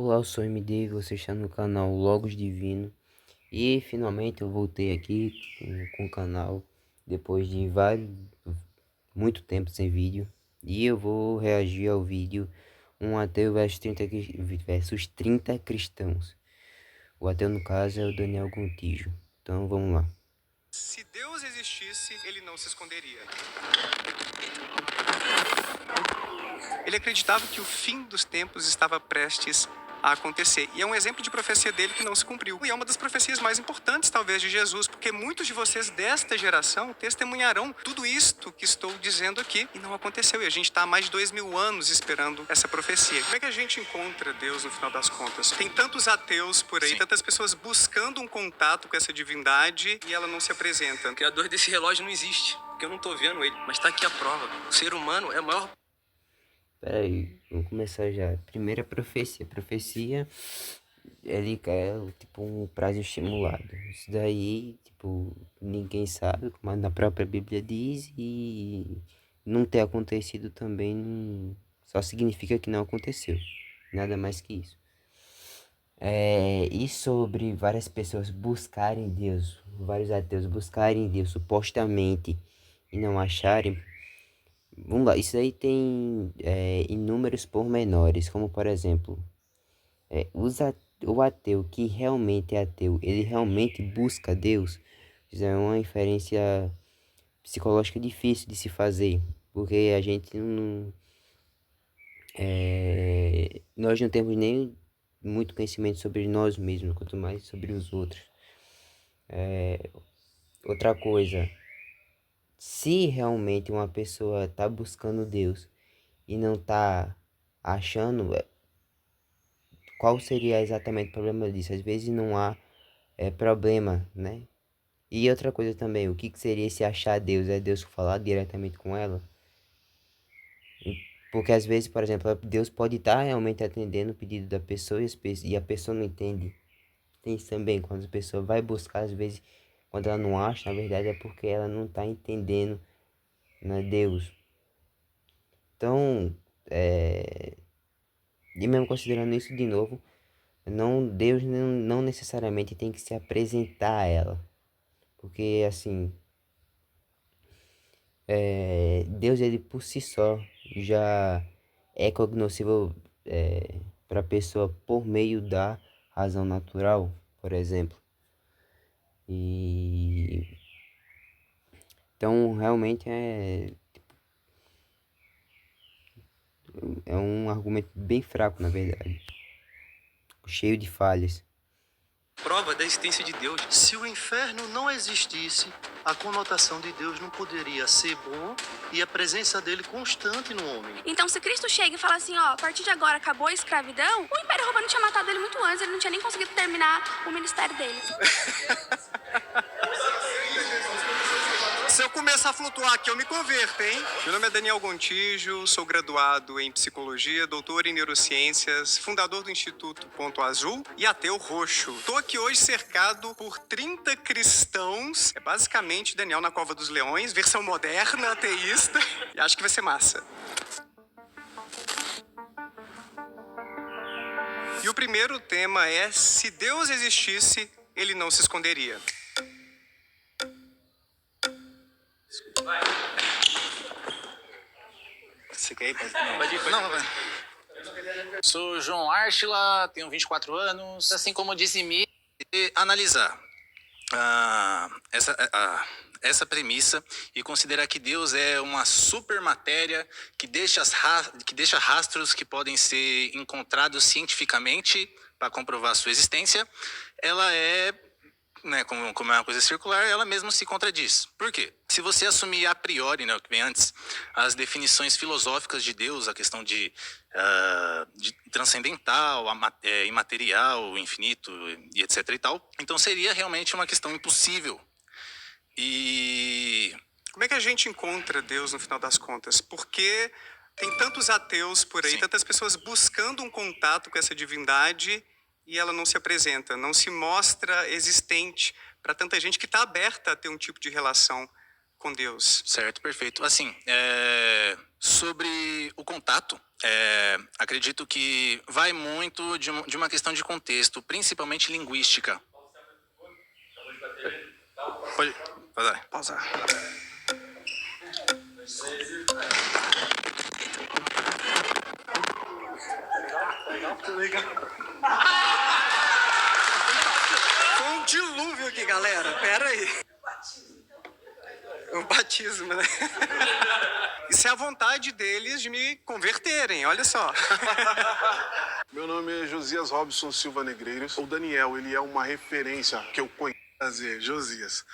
Olá, eu sou MD e você está no canal Logos Divino. E finalmente eu voltei aqui com o canal depois de muito tempo sem vídeo. E eu vou reagir ao vídeo Um ateu versus 30 cristãos. O ateu no caso é o Daniel Gontijo. Então vamos lá. Se Deus existisse, ele não se esconderia. Ele acreditava que o fim dos tempos estava prestes a acontecer. E é um exemplo de profecia dele que não se cumpriu. E é uma das profecias mais importantes, talvez, de Jesus, porque muitos de vocês desta geração testemunharão tudo isto que estou dizendo aqui e não aconteceu. E a gente está há mais de 2000 anos esperando essa profecia. Como é que a gente encontra Deus no final das contas? Tem tantos ateus por aí, tantas pessoas buscando um contato com essa divindade e ela não se apresenta. O criador desse relógio não existe, porque eu não tô vendo ele, mas tá aqui a prova. O ser humano é a maior. Pera aí, vamos começar já. Primeira profecia. Profecia, ele quer tipo um prazo estimulado. Isso daí, tipo, ninguém sabe, como na própria Bíblia diz, e não ter acontecido também só significa que não aconteceu. Nada mais que isso. E sobre várias pessoas buscarem Deus, vários ateus buscarem Deus supostamente e não acharem. Vamos lá, isso aí tem inúmeros pormenores, como por exemplo, o ateu que realmente é ateu, ele realmente busca Deus. Isso é uma inferência psicológica difícil de se fazer, porque a gente nós não temos nem muito conhecimento sobre nós mesmos, quanto mais sobre os outros. Outra coisa, se realmente uma pessoa está buscando Deus e não está achando, qual seria exatamente o problema disso? Às vezes não há problema, né? E outra coisa também, o que seria se achar Deus? É Deus falar diretamente com ela? Porque às vezes, por exemplo, Deus pode estar realmente atendendo o pedido da pessoa e a pessoa não entende. Tem isso também, quando a pessoa vai buscar, às vezes, quando ela não acha, na verdade é porque ela não está entendendo, né, Deus. Então, e mesmo considerando isso de novo, Deus não necessariamente tem que se apresentar a ela. Porque assim, Deus ele por si só já é cognoscível para a pessoa por meio da razão natural, por exemplo. E então realmente é um argumento bem fraco, na verdade, cheio de falhas. Prova da existência de Deus. Se o inferno não existisse, a conotação de Deus não poderia ser bom e a presença dele constante no homem. Então, se Cristo chega e fala assim, ó, a partir de agora acabou a escravidão, o Império Romano tinha matado ele muito antes, ele não tinha nem conseguido terminar o ministério dele. Se eu começar a flutuar aqui, eu me converto, hein? Meu nome é Daniel Gontijo, sou graduado em psicologia, doutor em neurociências, fundador do Instituto Ponto Azul e ateu roxo. Tô aqui hoje cercado por 30 cristãos. É basicamente Daniel na Cova dos Leões, versão moderna, ateísta. E acho que vai ser massa. E o primeiro tema é: se Deus existisse, ele não se esconderia. Você quer ir? Pode ir. Não, vai. Sou João Árchila, tenho 24 anos. Assim como disse Mi, Analisar essa premissa e considerar que Deus é uma supermatéria que deixa rastros que podem ser encontrados cientificamente para comprovar a sua existência, ela é, né, como é uma coisa circular, ela mesma se contradiz. Por quê? Se você assumir a priori, né, o que vem antes, as definições filosóficas de Deus, a questão de transcendental, imaterial, infinito e etc e tal, então seria realmente uma questão impossível. E como é que a gente encontra Deus no final das contas? Porque tem tantos ateus por aí, tantas pessoas buscando um contato com essa divindade e ela não se apresenta, não se mostra existente para tanta gente que está aberta a ter um tipo de relação com Deus? Certo, perfeito. Assim, sobre o contato, acredito que vai muito de uma questão de contexto, principalmente linguística. Pode pausar. Foi um dilúvio aqui, galera. Pera aí. Um batismo, né? Isso é a vontade deles de me converterem, olha só. Meu nome é Josias Robson Silva Negreiros. O Daniel, ele é uma referência que eu conheço. Josias.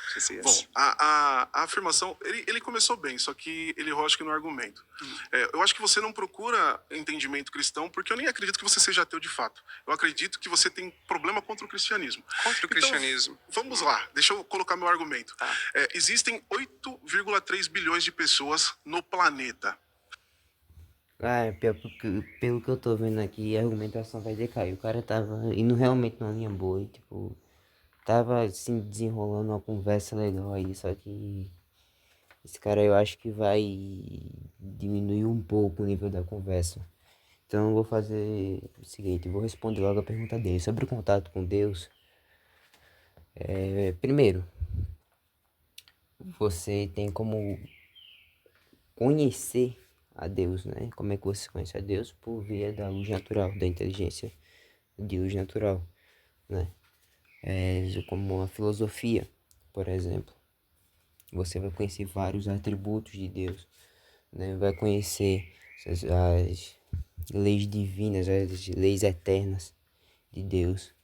Bom, a afirmação, ele começou bem, só que ele errou, acho que no argumento. Eu acho que você não procura entendimento cristão, porque eu nem acredito que você seja ateu de fato. Eu acredito que você tem problema contra o cristianismo. Contra o cristianismo. Então, vamos lá, deixa eu colocar meu argumento. Tá. Existem 8,3 bilhões de pessoas no planeta. Cara, pelo que eu tô vendo aqui, a argumentação vai decair. O cara tava indo realmente numa linha boa e, tipo, tava assim desenrolando uma conversa legal aí, só que esse cara eu acho que vai diminuir um pouco o nível da conversa. Então eu vou fazer o seguinte, vou responder logo a pergunta dele sobre o contato com Deus. Primeiro, você tem como conhecer a Deus, né? Como é que você conhece a Deus? Por via da luz natural, da inteligência de luz natural, né? Como a filosofia, por exemplo. Você vai conhecer vários atributos de Deus, né? Vai conhecer as leis divinas, as leis eternas de Deus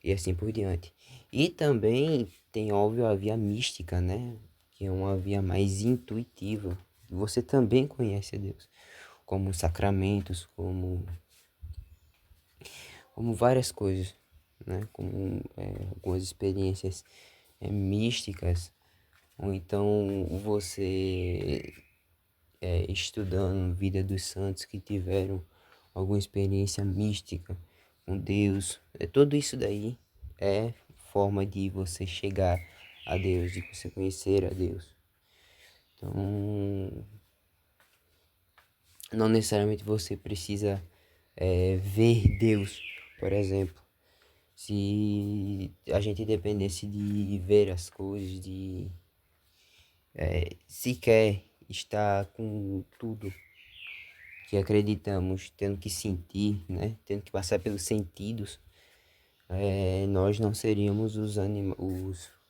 e assim por diante. E também tem, óbvio, a via mística, né? Que é uma via mais intuitiva. Você também conhece a Deus, como sacramentos, como várias coisas, né? Como algumas experiências místicas, ou então você estudando vida dos santos que tiveram alguma experiência mística com Deus. Tudo isso daí é forma de você chegar a Deus, de você conhecer a Deus. Então, não necessariamente você precisa ver Deus, por exemplo. Se a gente dependesse de ver as coisas, de sequer estar com tudo que acreditamos, tendo que sentir, né? Tendo que passar pelos sentidos, nós não seríamos os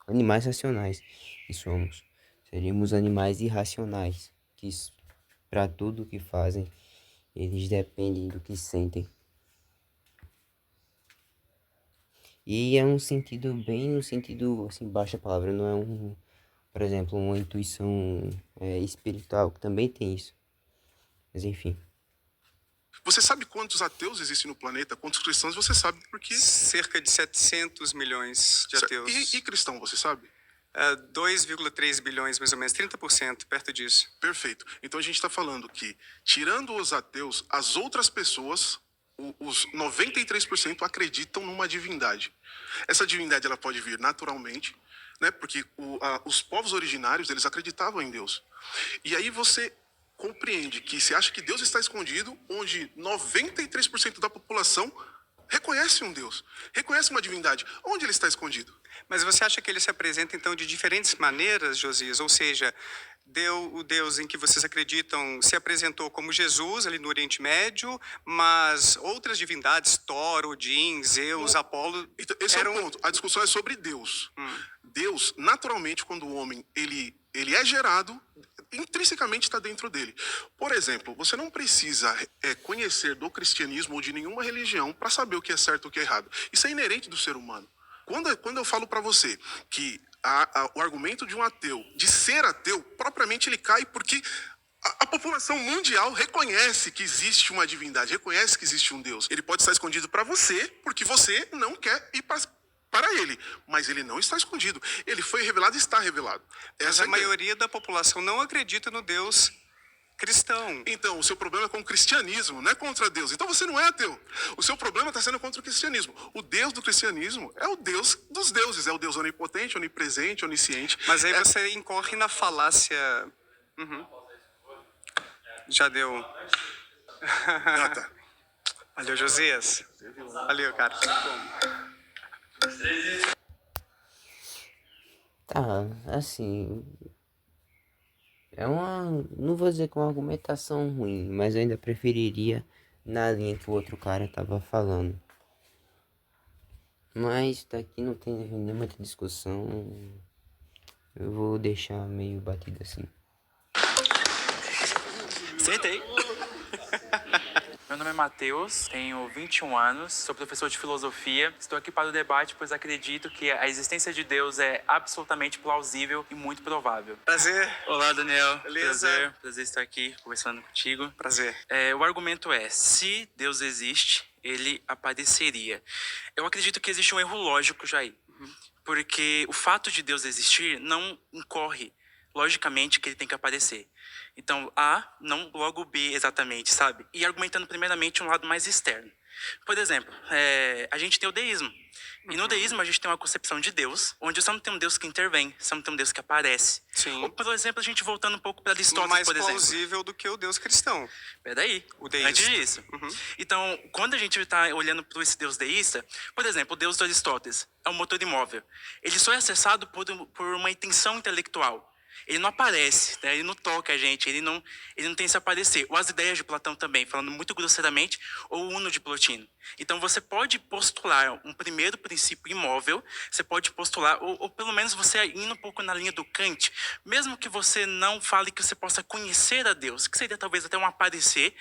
animais racionais que somos. Seríamos animais irracionais, que para tudo que fazem, eles dependem do que sentem. E é um sentido bem no sentido, assim, baixa a palavra, não é por exemplo, uma intuição espiritual, que também tem isso. Mas enfim. Você sabe quantos ateus existem no planeta? Quantos cristãos? Você sabe porque... Cerca de 700 milhões de ateus. E cristão, você sabe? 2,3 bilhões, mais ou menos, 30%, perto disso. Perfeito. Então a gente está falando que, tirando os ateus, as outras pessoas, os 93% acreditam numa divindade. Essa divindade ela pode vir naturalmente, né? Porque os povos originários eles acreditavam em Deus. E aí você compreende que você acha que Deus está escondido, onde 93% da população reconhece um Deus, reconhece uma divindade. Onde ele está escondido? Mas você acha que ele se apresenta, então, de diferentes maneiras, Josias? Ou seja, o Deus em que vocês acreditam se apresentou como Jesus, ali no Oriente Médio, mas outras divindades, Thor, Odin, Zeus, Apolo... Então, esse é o ponto. A discussão é sobre Deus. Deus, naturalmente, quando o homem ele é gerado, intrinsecamente está dentro dele. Por exemplo, você não precisa conhecer do cristianismo ou de nenhuma religião para saber o que é certo e o que é errado. Isso é inerente do ser humano. Quando eu falo para você que o argumento de um ateu, de ser ateu, propriamente ele cai porque a população mundial reconhece que existe uma divindade, reconhece que existe um Deus. Ele pode estar escondido para você porque você não quer ir para ele, mas ele não está escondido. Ele foi revelado e está revelado. Mas a maioria da população não acredita no Deus cristão. Então, o seu problema é com o cristianismo, não é contra Deus. Então você não é ateu. O seu problema está sendo contra o cristianismo. O Deus do cristianismo é o Deus dos deuses, é o Deus onipotente, onipresente, onisciente. Mas aí você incorre na falácia. Já deu. Gata. Valeu, Josias. Valeu, cara. Tá, assim. Não vou dizer que é uma argumentação ruim, mas eu ainda preferiria na linha que o outro cara tava falando. Mas daqui não tem nenhuma discussão. Eu vou deixar meio batido assim. Sentei. Meu nome é Matheus, tenho 21 anos, sou professor de filosofia. Estou aqui para o debate, pois acredito que a existência de Deus é absolutamente plausível e muito provável. Prazer. Olá, Daniel. Beleza? Prazer estar aqui conversando contigo. Prazer. O argumento é, se Deus existe, ele apareceria. Eu acredito que existe um erro lógico, Jair. Porque o fato de Deus existir não incorre logicamente que ele tem que aparecer. Então, A, não logo B exatamente, sabe? E argumentando primeiramente um lado mais externo. Por exemplo, a gente tem o deísmo. E no deísmo a gente tem uma concepção de Deus, onde você não tem um Deus que intervém, você não tem um Deus que aparece. Sim. Ou, por exemplo, a gente voltando um pouco para Aristóteles, Mais por exemplo. plausível do que o Deus cristão. Peraí, O deísta. antes disso. Então, quando a gente está olhando para esse Deus deísta, por exemplo, o Deus do Aristóteles é um motor imóvel. Ele só é acessado por uma intenção intelectual. Ele não aparece, né? Ele não toca a gente, ele não tem esse aparecer. Ou as ideias de Platão também, falando muito grosseiramente, ou o Uno de Plotino. Então você pode postular um primeiro princípio imóvel, você pode postular, ou pelo menos você indo um pouco na linha do Kant, mesmo que você não fale que você possa conhecer a Deus, que seria talvez até um aparecer,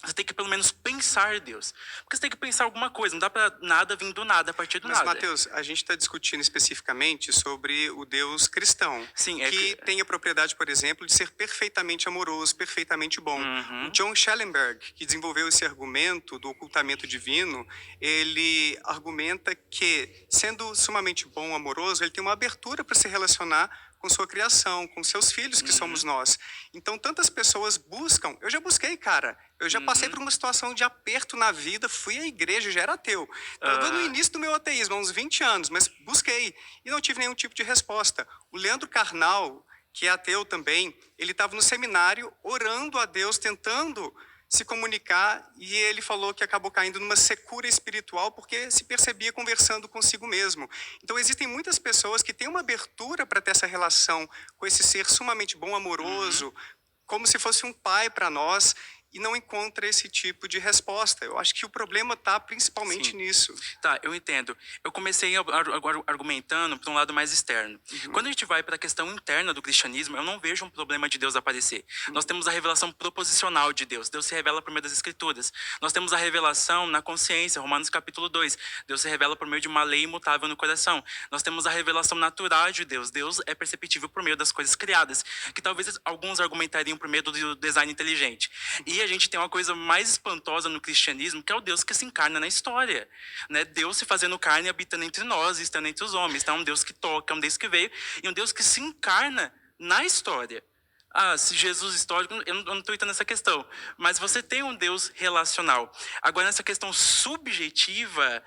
você tem que pelo menos pensar Deus. Porque você tem que pensar alguma coisa, não dá pra nada vir do nada, a partir do Mas, nada. Matheus, a gente está discutindo especificamente sobre o Deus cristão. Sim, que tem a propriedade, por exemplo, de ser perfeitamente amoroso, perfeitamente bom. O John Schellenberg, que desenvolveu esse argumento do ocultamento divino, ele argumenta que, sendo sumamente bom, amoroso, ele tem uma abertura para se relacionar com sua criação, com seus filhos, que somos nós. Então, tantas pessoas buscam. Eu já busquei, cara. Eu já passei por uma situação de aperto na vida, fui à igreja, já era ateu. Estava no início do meu ateísmo, há uns 20 anos, mas busquei e não tive nenhum tipo de resposta. O Leandro Carnal, que é ateu também, ele estava no seminário orando a Deus, tentando se comunicar, e ele falou que acabou caindo numa secura espiritual porque se percebia conversando consigo mesmo. Então existem muitas pessoas que têm uma abertura para ter essa relação com esse ser sumamente bom, amoroso, como se fosse um pai para nós, e não encontra esse tipo de resposta. Eu acho que o problema está principalmente Sim. nisso. Tá, eu entendo. Eu comecei argumentando para um lado mais externo. Quando a gente vai para a questão interna do cristianismo, eu não vejo um problema de Deus aparecer. Nós temos a revelação proposicional de Deus. Deus se revela por meio das Escrituras. Nós temos a revelação na consciência, Romanos capítulo 2. Deus se revela por meio de uma lei imutável no coração. Nós temos a revelação natural de Deus. Deus é perceptível por meio das coisas criadas, que talvez alguns argumentariam por meio do design inteligente. E a gente tem uma coisa mais espantosa no cristianismo, que é o Deus que se encarna na história, né? Deus se fazendo carne, habitando entre nós, estando entre os homens. Então é um Deus que toca, é um Deus que veio, e um Deus que se encarna na história. Ah, se Jesus histórico, eu não estou entrando nessa questão, mas você tem um Deus relacional. Agora, nessa questão subjetiva,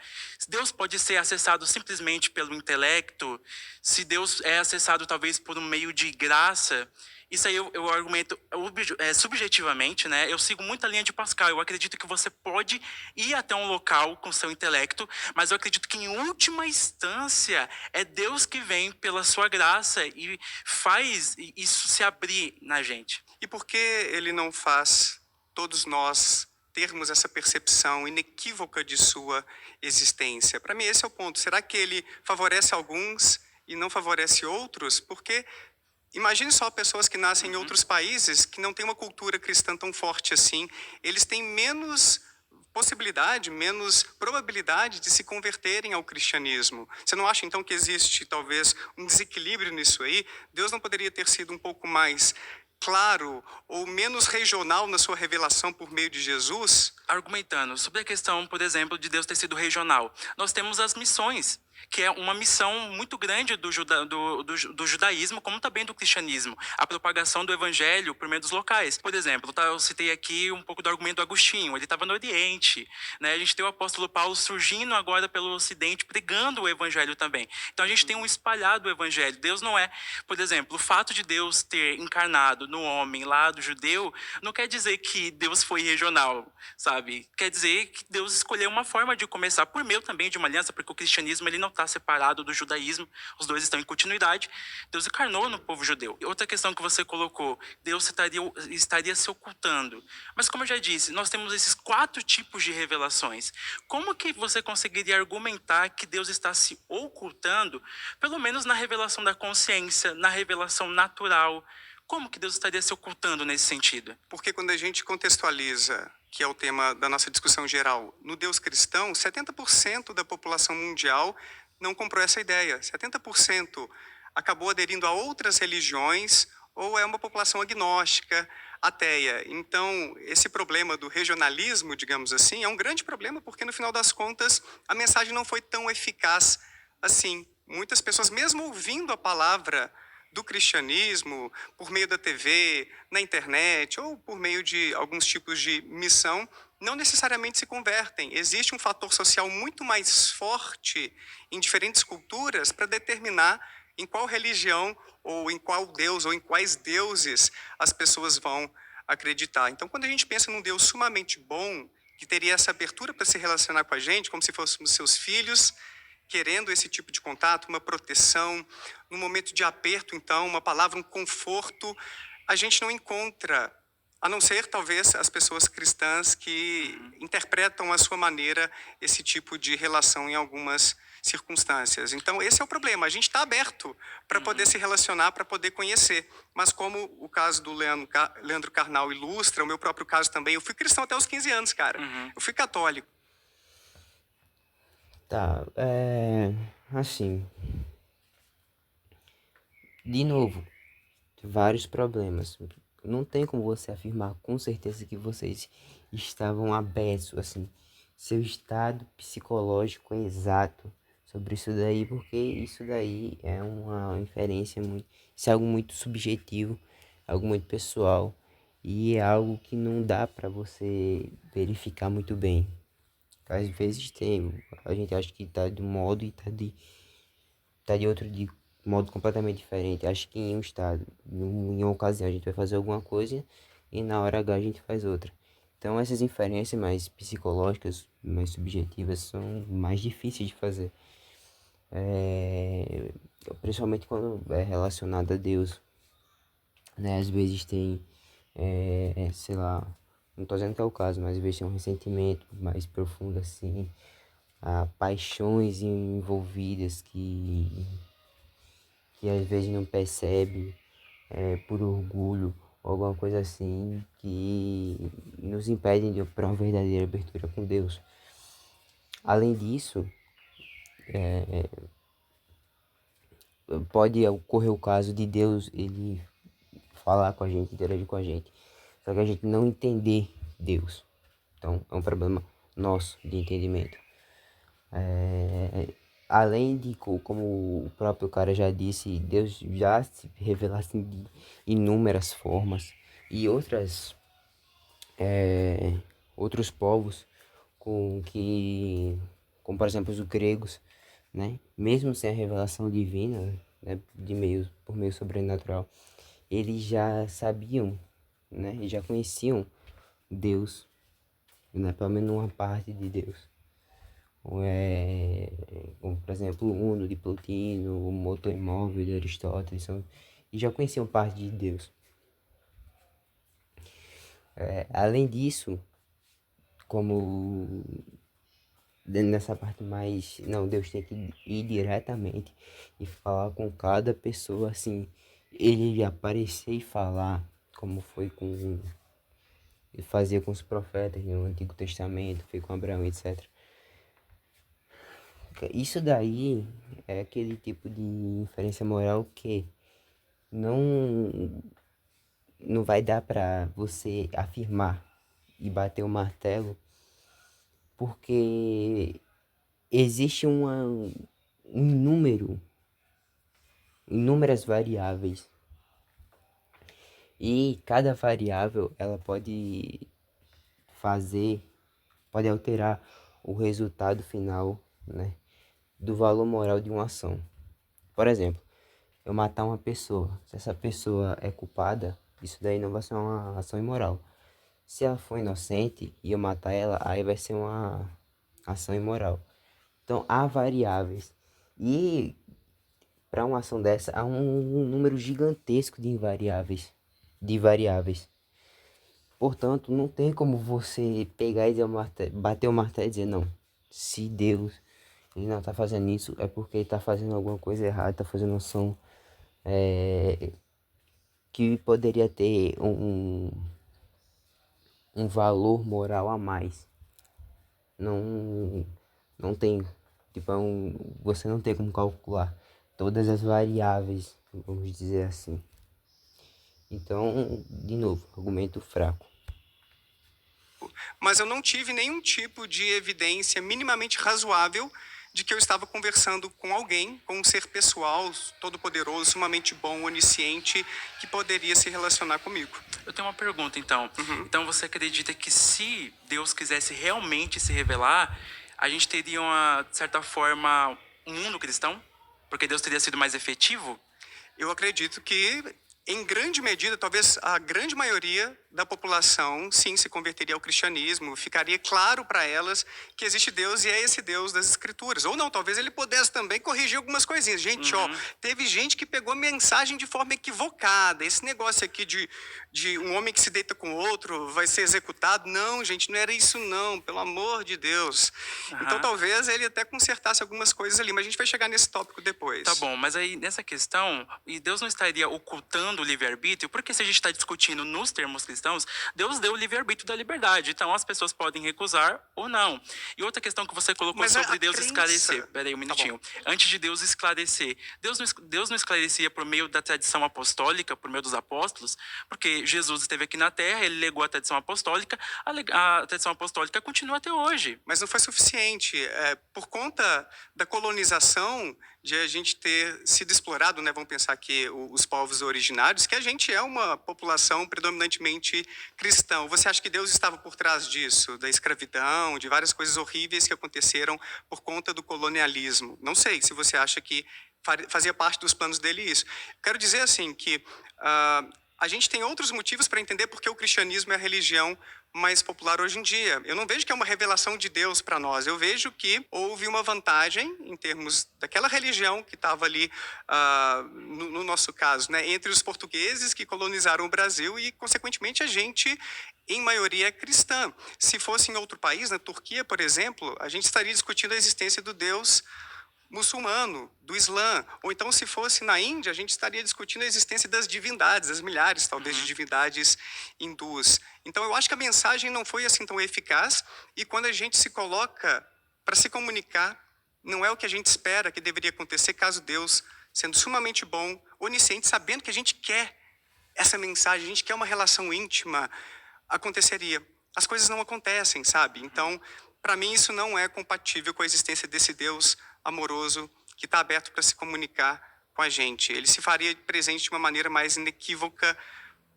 Deus pode ser acessado simplesmente pelo intelecto, se Deus é acessado talvez por um meio de graça. Isso aí eu argumento subjetivamente, né? Eu sigo muito a linha de Pascal. Eu acredito que você pode ir até um local com seu intelecto, mas eu acredito que em última instância é Deus que vem pela sua graça e faz isso se abrir na gente. E por que ele não faz todos nós termos essa percepção inequívoca de sua existência? Para mim, esse é o ponto. Será que ele favorece alguns e não favorece outros? Porque imagine só pessoas que nascem em outros países que não têm uma cultura cristã tão forte assim. Eles têm menos possibilidade, menos probabilidade de se converterem ao cristianismo. Você não acha, então, que existe, talvez, um desequilíbrio nisso aí? Deus não poderia ter sido um pouco mais claro ou menos regional na sua revelação por meio de Jesus? Argumentando sobre a questão, por exemplo, de Deus ter sido regional. Nós temos as missões. que é uma missão muito grande do judaísmo, como também do cristianismo, a propagação do evangelho por meio dos locais. Por exemplo, eu citei aqui um pouco do argumento do Agostinho, ele estava no Oriente, né? A gente tem o apóstolo Paulo surgindo agora pelo Ocidente, pregando o evangelho também. Então a gente tem um espalhado evangelho. Deus não é, por exemplo, o fato de Deus ter encarnado no homem lá do judeu, não quer dizer que Deus foi regional, sabe? Quer dizer que Deus escolheu uma forma de começar por meio também de uma aliança, porque o cristianismo ele não está separado do judaísmo, os dois estão em continuidade. Deus encarnou no povo judeu. E outra questão que você colocou, Deus estaria se ocultando. Mas como eu já disse, nós temos esses 4 tipos de revelações. Como que você conseguiria argumentar que Deus está se ocultando, pelo menos na revelação da consciência, na revelação natural? Como que Deus estaria se ocultando nesse sentido? Porque quando a gente contextualiza, que é o tema da nossa discussão geral, no Deus cristão, 70% da população mundial não comprou essa ideia. 70% acabou aderindo a outras religiões ou é uma população agnóstica, ateia. Então, esse problema do regionalismo, digamos assim, é um grande problema porque, no final das contas, a mensagem não foi tão eficaz assim. Muitas pessoas, mesmo ouvindo a palavra do cristianismo, por meio da TV, na internet, ou por meio de alguns tipos de missão, não necessariamente se convertem. Existe um fator social muito mais forte em diferentes culturas para determinar em qual religião, ou em qual Deus, ou em quais deuses as pessoas vão acreditar. Então, quando a gente pensa num Deus sumamente bom, que teria essa abertura para se relacionar com a gente, como se fôssemos seus filhos, querendo esse tipo de contato, uma proteção, num momento de aperto, então, uma palavra, um conforto, a gente não encontra, a não ser, talvez, as pessoas cristãs que interpretam à sua maneira esse tipo de relação em algumas circunstâncias. Então, esse é o problema. A gente está aberto para poder se relacionar, para poder conhecer. Mas como o caso do Leandro Carnal ilustra, o meu próprio caso também, eu fui cristão até os 15 anos, cara. Eu fui católico. Tá, assim, de novo, vários problemas. Não tem como você afirmar com certeza que vocês estavam abertos, assim, seu estado psicológico é exato sobre isso daí, porque isso daí é uma inferência muito, isso é algo muito subjetivo, algo muito pessoal e é algo que não dá pra você verificar muito bem. Às vezes a gente acha que tá de um modo e tá de outro de modo completamente diferente. Acho que em um estado, em uma ocasião a gente vai fazer alguma coisa e na hora H a gente faz outra. Então essas inferências mais psicológicas, mais subjetivas, são mais difíceis de fazer. Principalmente quando é relacionado a Deus, né? Às vezes tem, sei lá, não tô dizendo que é o caso, mas às vezes tem um ressentimento mais profundo assim, paixões envolvidas que às vezes não percebe, por orgulho ou alguma coisa assim, que nos impedem de ter uma verdadeira abertura com Deus. Além disso, pode ocorrer o caso de Deus ele falar com a gente, interagir com a gente, só que a gente não entender Deus. Então é um problema nosso de entendimento. Além de, como o próprio cara já disse, Deus já se revelasse de inúmeras formas e outros povos como por exemplo os gregos, né? Mesmo sem a revelação divina, né? Por meio sobrenatural, eles já sabiam, né? E já conheciam Deus, né? Pelo menos uma parte de Deus. Como por exemplo o Uno de Plotino, o Motor Imóvel de Aristóteles, e já conheciam parte de Deus. Além disso, como nessa parte mais, não, Deus tem que ir diretamente e falar com cada pessoa, assim, ele aparecer e falar, como foi ele fazia com os profetas no Antigo Testamento, foi com Abraão, etc. Isso daí é aquele tipo de inferência moral que não vai dar pra você afirmar e bater o martelo, porque existe inúmeras variáveis. E cada variável ela pode alterar o resultado final, né, do valor moral de uma ação. Por exemplo, eu matar uma pessoa, se essa pessoa é culpada, isso daí não vai ser uma ação imoral. Se ela for inocente e eu matar ela, aí vai ser uma ação imoral. Então há variáveis. E para uma ação dessa há um número gigantesco de variáveis. Portanto, não tem como você pegar e bater o martelo e dizer não. Se Deus ele não está fazendo isso, é porque ele está fazendo alguma coisa errada, está fazendo uma ação que poderia ter um valor moral a mais. Não tem, tipo, você não tem como calcular todas as variáveis, vamos dizer assim. Então, de novo, argumento fraco. Mas eu não tive nenhum tipo de evidência minimamente razoável de que eu estava conversando com alguém, com um ser pessoal, todo-poderoso, sumamente bom, onisciente, que poderia se relacionar comigo. Eu tenho uma pergunta, então. Então você acredita que se Deus quisesse realmente se revelar, a gente teria, de certa forma, um mundo cristão? Porque Deus teria sido mais efetivo? Eu acredito que, em grande medida, talvez a grande maioria da população, sim, se converteria ao cristianismo, ficaria claro para elas que existe Deus e é esse Deus das Escrituras. Ou não, talvez ele pudesse também corrigir algumas coisinhas. Gente, ó, teve gente que pegou a mensagem de forma equivocada. Esse negócio aqui de um homem que se deita com outro vai ser executado. Não, gente, não era isso não, pelo amor de Deus. Então talvez ele até consertasse algumas coisas ali, mas a gente vai chegar nesse tópico depois. Tá bom, mas aí nessa questão, e Deus não estaria ocultando o livre-arbítrio? Porque se a gente está discutindo nos termos cristãos, Deus deu o livre-arbítrio da liberdade. Então as pessoas podem recusar ou não. E outra questão que você colocou Mas sobre a Deus crença- esclarecer. Peraí um minutinho. Antes de Deus esclarecer, Deus não esclarecia por meio da tradição apostólica, por meio dos apóstolos? Porque Jesus esteve aqui na Terra, ele legou a tradição apostólica, a tradição apostólica continua até hoje. Mas não foi suficiente. Por conta da colonização, de a gente ter sido explorado, né? Vamos pensar que os povos originários, que a gente é uma população predominantemente cristã. Você acha que Deus estava por trás disso? Da escravidão, de várias coisas horríveis que aconteceram por conta do colonialismo? Não sei se você acha que fazia parte dos planos dele isso. Quero dizer assim que a gente tem outros motivos para entender porque o cristianismo é a religião mais popular hoje em dia. Eu não vejo que é uma revelação de Deus para nós. Eu vejo que houve uma vantagem em termos daquela religião que estava ali, no nosso caso, né, entre os portugueses que colonizaram o Brasil e, consequentemente, a gente, em maioria, é cristã. Se fosse em outro país, na Turquia, por exemplo, a gente estaria discutindo a existência do Deus muçulmano, do Islã. Ou então, se fosse na Índia, a gente estaria discutindo a existência das divindades, as milhares, talvez, de divindades hindus. Então, eu acho que a mensagem não foi assim tão eficaz, e quando a gente se coloca para se comunicar, não é o que a gente espera que deveria acontecer caso Deus, sendo sumamente bom, onisciente, sabendo que a gente quer essa mensagem, a gente quer uma relação íntima, aconteceria. As coisas não acontecem, sabe? Então, para mim, isso não é compatível com a existência desse Deus amoroso que está aberto para se comunicar com a gente. Ele se faria presente de uma maneira mais inequívoca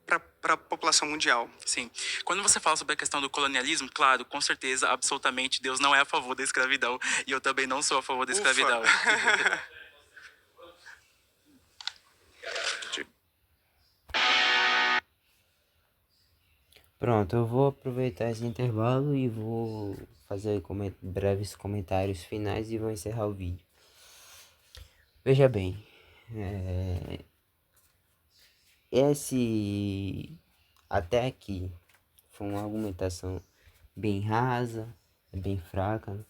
para a população mundial. Sim. Quando você fala sobre a questão do colonialismo, claro, com certeza, absolutamente, Deus não é a favor da escravidão. E eu também não sou a favor da escravidão. Pronto, eu vou aproveitar esse intervalo e vou fazer breves comentários finais e vou encerrar o vídeo. Veja bem, até aqui foi uma argumentação bem rasa, bem fraca, né?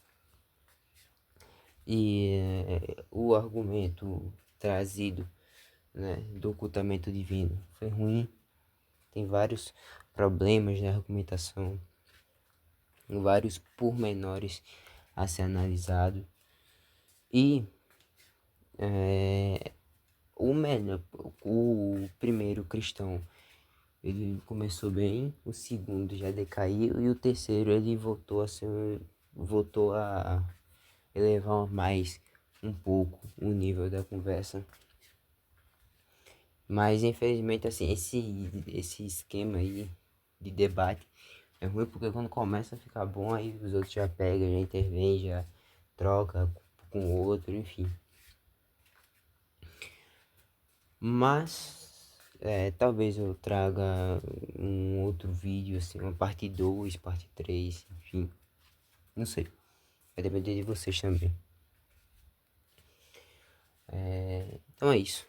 E o argumento trazido, né, do ocultamento divino foi ruim. Tem vários problemas na argumentação, vários pormenores a ser analisado. E o primeiro cristão, ele começou bem, o segundo já decaiu e o terceiro ele voltou a elevar mais um pouco o nível da conversa. Mas infelizmente assim, esse esquema aí de debate é ruim porque quando começa a ficar bom, aí os outros já pegam, já intervêm, já troca com o outro, enfim. Mas talvez eu traga um outro vídeo, assim, uma parte 2, parte 3, enfim. Não sei. Vai depender de vocês também. Então é isso.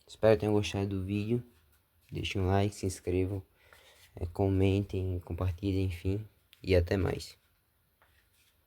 Espero que tenham gostado do vídeo. Deixem um like, se inscrevam, comentem, compartilhem, enfim. E até mais.